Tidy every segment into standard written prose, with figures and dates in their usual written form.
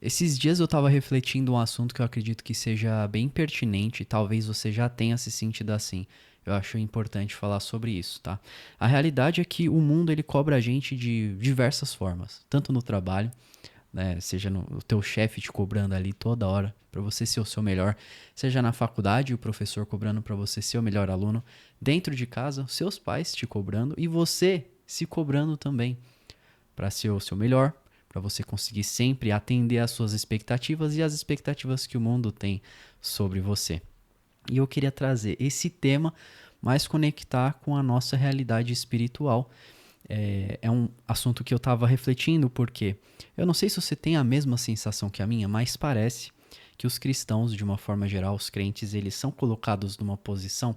Esses dias eu estava refletindo um assunto que eu acredito que seja bem pertinente, e talvez você já tenha se sentido assim. Eu acho importante falar sobre isso, tá? A realidade é que o mundo ele cobra a gente de diversas formas, tanto no trabalho, né, seja o teu chefe te cobrando ali toda hora para você ser o seu melhor, seja na faculdade o professor cobrando para você ser o melhor aluno, dentro de casa, seus pais te cobrando e você se cobrando também para ser o seu melhor, para você conseguir sempre atender às suas expectativas e às expectativas que o mundo tem sobre você. E eu queria trazer esse tema, mais conectar com a nossa realidade espiritual. É um assunto que eu estava refletindo, porque eu não sei se você tem a mesma sensação que a minha, mas parece que os cristãos, de uma forma geral, os crentes, eles são colocados numa posição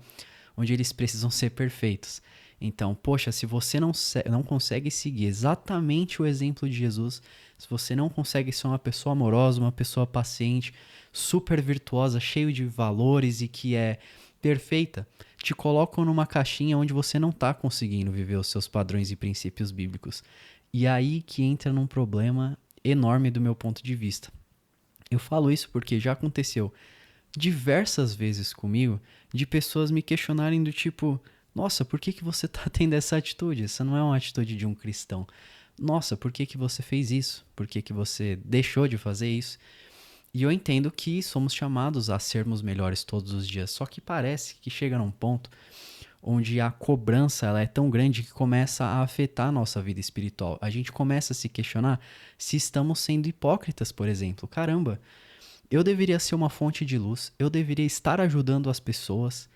onde eles precisam ser perfeitos. Então, poxa, se você não consegue seguir exatamente o exemplo de Jesus, se você não consegue ser uma pessoa amorosa, uma pessoa paciente, super virtuosa, cheio de valores e que é perfeita, te colocam numa caixinha onde você não está conseguindo viver os seus padrões e princípios bíblicos. E aí que entra num problema enorme do meu ponto de vista. Eu falo isso porque já aconteceu diversas vezes comigo de pessoas me questionarem do tipo, nossa, por que você tá tendo essa atitude? Essa não é uma atitude de um cristão. Nossa, por que você fez isso? Por que você deixou de fazer isso? E eu entendo que somos chamados a sermos melhores todos os dias, só que parece que chega num ponto onde a cobrança ela é tão grande que começa a afetar a nossa vida espiritual. A gente começa a se questionar se estamos sendo hipócritas, por exemplo. Caramba, eu deveria ser uma fonte de luz, eu deveria estar ajudando as pessoas,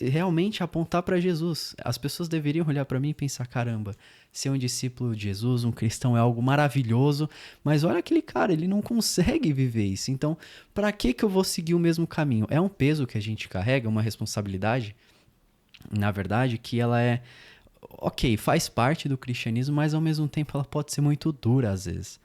realmente apontar para Jesus. As pessoas deveriam olhar para mim e pensar: caramba, ser um discípulo de Jesus, um cristão é algo maravilhoso, mas olha aquele cara, ele não consegue viver isso. Então, para que eu vou seguir o mesmo caminho? É um peso que a gente carrega, uma responsabilidade, na verdade, que ela é ok, faz parte do cristianismo, mas ao mesmo tempo ela pode ser muito dura às vezes.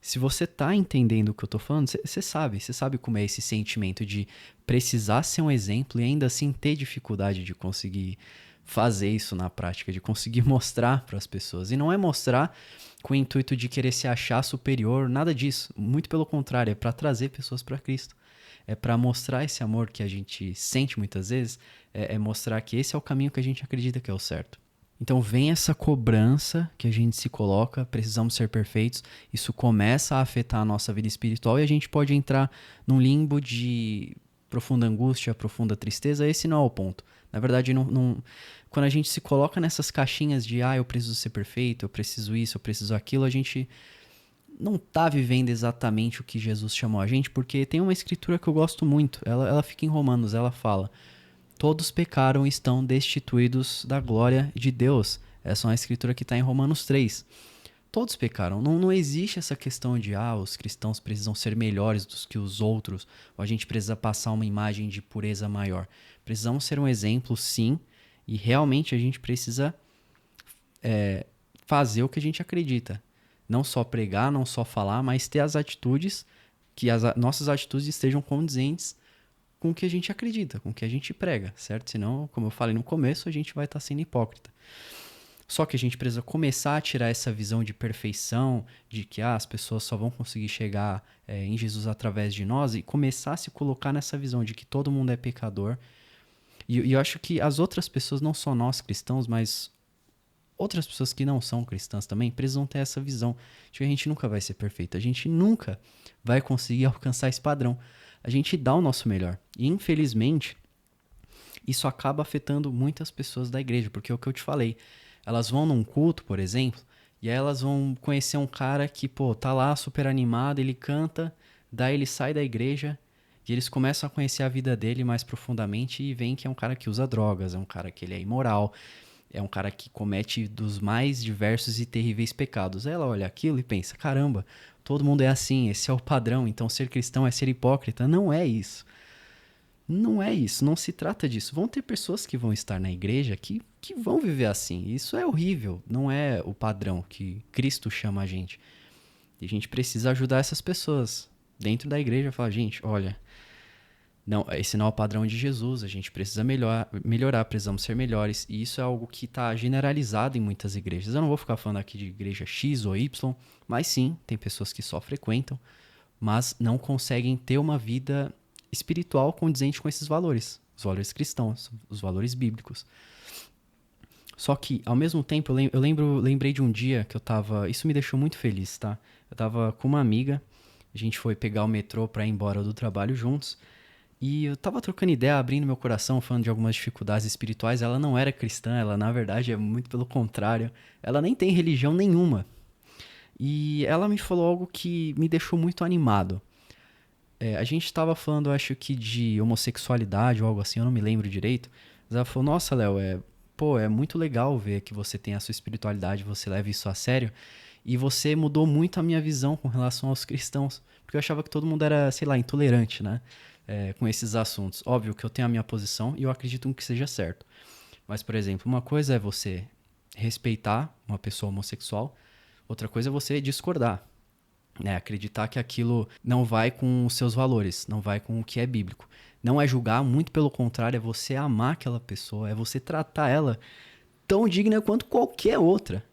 Se você tá entendendo o que eu tô falando, você sabe como é esse sentimento de precisar ser um exemplo e ainda assim ter dificuldade de conseguir fazer isso na prática, de conseguir mostrar para as pessoas. E não é mostrar com o intuito de querer se achar superior, nada disso. Muito pelo contrário, é para trazer pessoas para Cristo. É para mostrar esse amor que a gente sente muitas vezes, é mostrar que esse é o caminho que a gente acredita que é o certo. Então vem essa cobrança que a gente se coloca, precisamos ser perfeitos, isso começa a afetar a nossa vida espiritual e a gente pode entrar num limbo de profunda angústia, profunda tristeza. Esse não é o ponto. Na verdade, quando a gente se coloca nessas caixinhas de eu preciso ser perfeito, eu preciso isso, eu preciso aquilo, a gente não tá vivendo exatamente o que Jesus chamou a gente, porque tem uma escritura que eu gosto muito, ela fica em Romanos, ela fala: todos pecaram e estão destituídos da glória de Deus. Essa é uma escritura que está em Romanos 3. Todos pecaram. Não existe essa questão de os cristãos precisam ser melhores do que os outros, ou a gente precisa passar uma imagem de pureza maior. Precisamos ser um exemplo, sim, e realmente a gente precisa fazer o que a gente acredita. Não só pregar, não só falar, mas ter as atitudes, que as nossas atitudes estejam condizentes com o que a gente acredita, com o que a gente prega, certo? Senão, como eu falei no começo, a gente vai estar sendo hipócrita. Só que a gente precisa começar a tirar essa visão de perfeição, de que as pessoas só vão conseguir chegar em Jesus através de nós, e começar a se colocar nessa visão de que todo mundo é pecador. E eu acho que as outras pessoas, não só nós cristãos, mas outras pessoas que não são cristãs também, precisam ter essa visão de que a gente nunca vai ser perfeito, a gente nunca vai conseguir alcançar esse padrão. A gente dá o nosso melhor. E infelizmente, isso acaba afetando muitas pessoas da igreja, porque é o que eu te falei. Elas vão num culto, por exemplo, e aí elas vão conhecer um cara que, tá lá super animado, ele canta, daí ele sai da igreja e eles começam a conhecer a vida dele mais profundamente e veem que é um cara que usa drogas, é um cara que ele é imoral, é um cara que comete dos mais diversos e terríveis pecados. Aí ela olha aquilo e pensa: caramba, todo mundo é assim, esse é o padrão, então ser cristão é ser hipócrita. Não é isso. Não é isso, não se trata disso. Vão ter pessoas que vão estar na igreja que vão viver assim. Isso é horrível, não é o padrão que Cristo chama a gente. E a gente precisa ajudar essas pessoas dentro da igreja. Falar: gente, olha, não, esse não é o padrão de Jesus, a gente precisa melhorar, precisamos ser melhores. E isso é algo que está generalizado em muitas igrejas. Eu não vou ficar falando aqui de igreja X ou Y, mas sim, tem pessoas que só frequentam, mas não conseguem ter uma vida espiritual condizente com esses valores, os valores cristãos, os valores bíblicos. Só que, ao mesmo tempo, lembrei de um dia que eu tava... Isso me deixou muito feliz, tá? Eu tava com uma amiga, a gente foi pegar o metrô pra ir embora do trabalho juntos, e eu tava trocando ideia, abrindo meu coração, falando de algumas dificuldades espirituais. Ela não era cristã, ela, na verdade, é muito pelo contrário. Ela nem tem religião nenhuma. E ela me falou algo que me deixou muito animado. A gente tava falando, acho que de homossexualidade ou algo assim, eu não me lembro direito. Mas ela falou, nossa, Léo, pô, é muito legal ver que você tem a sua espiritualidade, você leva isso a sério. E você mudou muito a minha visão com relação aos cristãos. Porque eu achava que todo mundo era, sei lá, intolerante, né? Com esses assuntos. Óbvio que eu tenho a minha posição e eu acredito que seja certo. Mas, por exemplo, uma coisa é você respeitar uma pessoa homossexual, outra coisa é você discordar. Né? Acreditar que aquilo não vai com os seus valores, não vai com o que é bíblico. Não é julgar, muito pelo contrário, é você amar aquela pessoa, é você tratar ela tão digna quanto qualquer outra.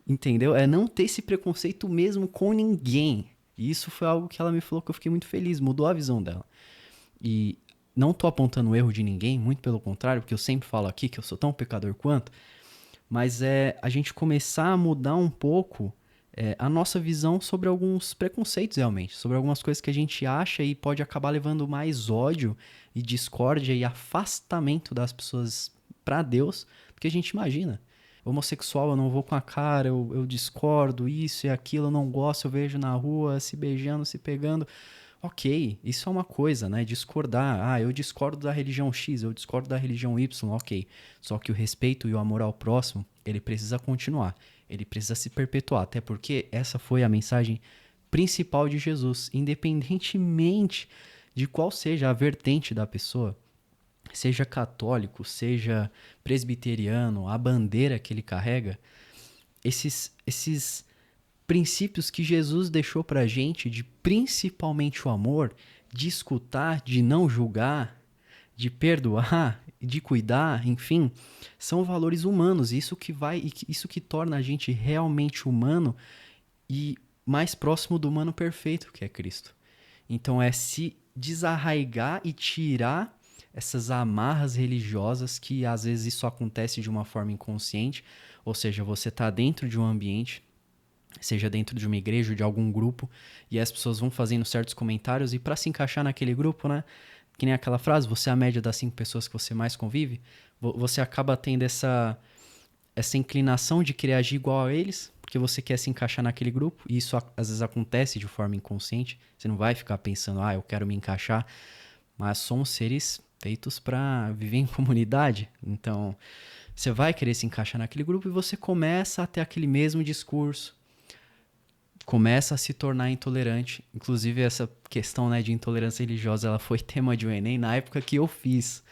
Entendeu? É não ter esse preconceito mesmo com ninguém. E isso foi algo que ela me falou que eu fiquei muito feliz, mudou a visão dela. E não tô apontando o erro de ninguém, muito pelo contrário, porque eu sempre falo aqui que eu sou tão pecador quanto, mas é a gente começar a mudar um pouco a nossa visão sobre alguns preconceitos realmente, sobre algumas coisas que a gente acha e pode acabar levando mais ódio e discórdia e afastamento das pessoas para Deus do que a gente imagina. Homossexual, eu não vou com a cara, eu discordo, isso e aquilo, eu não gosto, eu vejo na rua se beijando, se pegando. Ok, isso é uma coisa, né? Discordar. Ah, eu discordo da religião X, eu discordo da religião Y, ok. Só que o respeito e o amor ao próximo, ele precisa continuar. Ele precisa se perpetuar. Até porque essa foi a mensagem principal de Jesus. Independentemente de qual seja a vertente da pessoa, seja católico, seja presbiteriano, a bandeira que ele carrega, esses princípios que Jesus deixou pra gente de principalmente o amor, de escutar, de não julgar, de perdoar, de cuidar, enfim, são valores humanos. Isso que torna a gente realmente humano e mais próximo do humano perfeito, que é Cristo. Então é se desarraigar e tirar essas amarras religiosas que às vezes isso acontece de uma forma inconsciente, ou seja, você está dentro de um ambiente, seja dentro de uma igreja ou de algum grupo, e as pessoas vão fazendo certos comentários, e para se encaixar naquele grupo, né? Que nem aquela frase, você é a média das 5 pessoas que você mais convive, você acaba tendo essa inclinação de querer agir igual a eles, porque você quer se encaixar naquele grupo, e isso às vezes acontece de forma inconsciente, você não vai ficar pensando, eu quero me encaixar, mas somos seres feitos para viver em comunidade, então você vai querer se encaixar naquele grupo e você começa a ter aquele mesmo discurso, começa a se tornar intolerante. Inclusive, essa questão, né, de intolerância religiosa, ela foi tema de um Enem na época que eu fiz.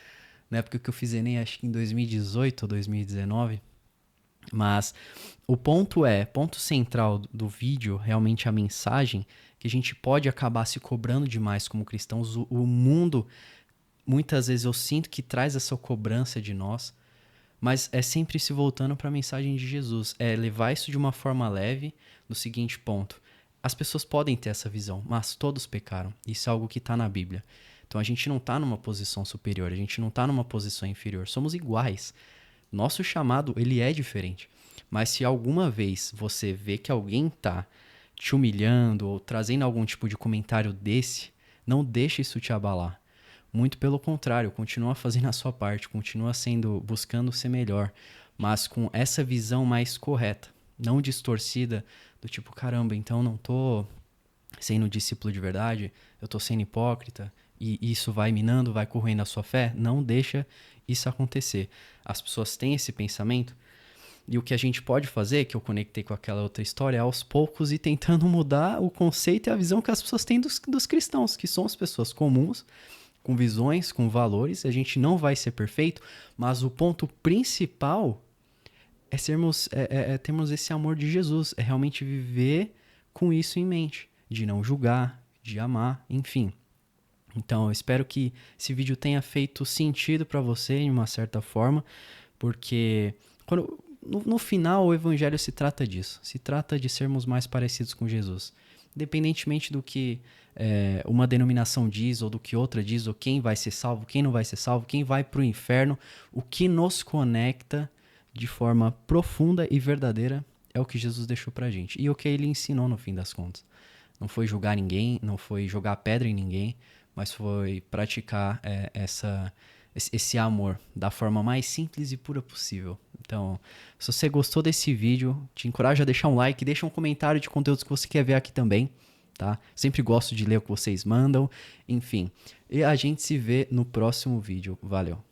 Na época que eu fiz Enem, acho que em 2018 ou 2019. Mas o ponto central do vídeo, realmente a mensagem, que a gente pode acabar se cobrando demais como cristãos. O mundo, muitas vezes eu sinto que traz essa cobrança de nós, mas é sempre se voltando para a mensagem de Jesus. É levar isso de uma forma leve, no seguinte ponto. As pessoas podem ter essa visão, mas todos pecaram. Isso é algo que está na Bíblia. Então a gente não está numa posição superior, a gente não está numa posição inferior. Somos iguais. Nosso chamado, ele é diferente. Mas se alguma vez você vê que alguém está te humilhando ou trazendo algum tipo de comentário desse, não deixe isso te abalar. Muito pelo contrário, continua fazendo a sua parte, continua buscando ser melhor, mas com essa visão mais correta, não distorcida, do tipo, caramba, então não tô sendo discípulo de verdade, eu tô sendo hipócrita, e isso vai minando, vai corroendo a sua fé. Não deixa isso acontecer. As pessoas têm esse pensamento, e o que a gente pode fazer, que eu conectei com aquela outra história, é aos poucos ir tentando mudar o conceito e a visão que as pessoas têm dos cristãos, que são as pessoas comuns, com visões, com valores. A gente não vai ser perfeito, mas o ponto principal é termos esse amor de Jesus, é realmente viver com isso em mente, de não julgar, de amar, enfim. Então, eu espero que esse vídeo tenha feito sentido para você, de uma certa forma, porque no final o evangelho se trata disso, se trata de sermos mais parecidos com Jesus. independentemente do que uma denominação diz, ou do que outra diz, ou quem vai ser salvo, quem não vai ser salvo, quem vai para o inferno, o que nos conecta de forma profunda e verdadeira é o que Jesus deixou pra gente. E o que ele ensinou no fim das contas. Não foi julgar ninguém, não foi jogar pedra em ninguém, mas foi praticar esse amor da forma mais simples e pura possível. Então, se você gostou desse vídeo, te encorajo a deixar um like, deixa um comentário de conteúdos que você quer ver aqui também, tá? Sempre gosto de ler o que vocês mandam, enfim. E a gente se vê no próximo vídeo. Valeu!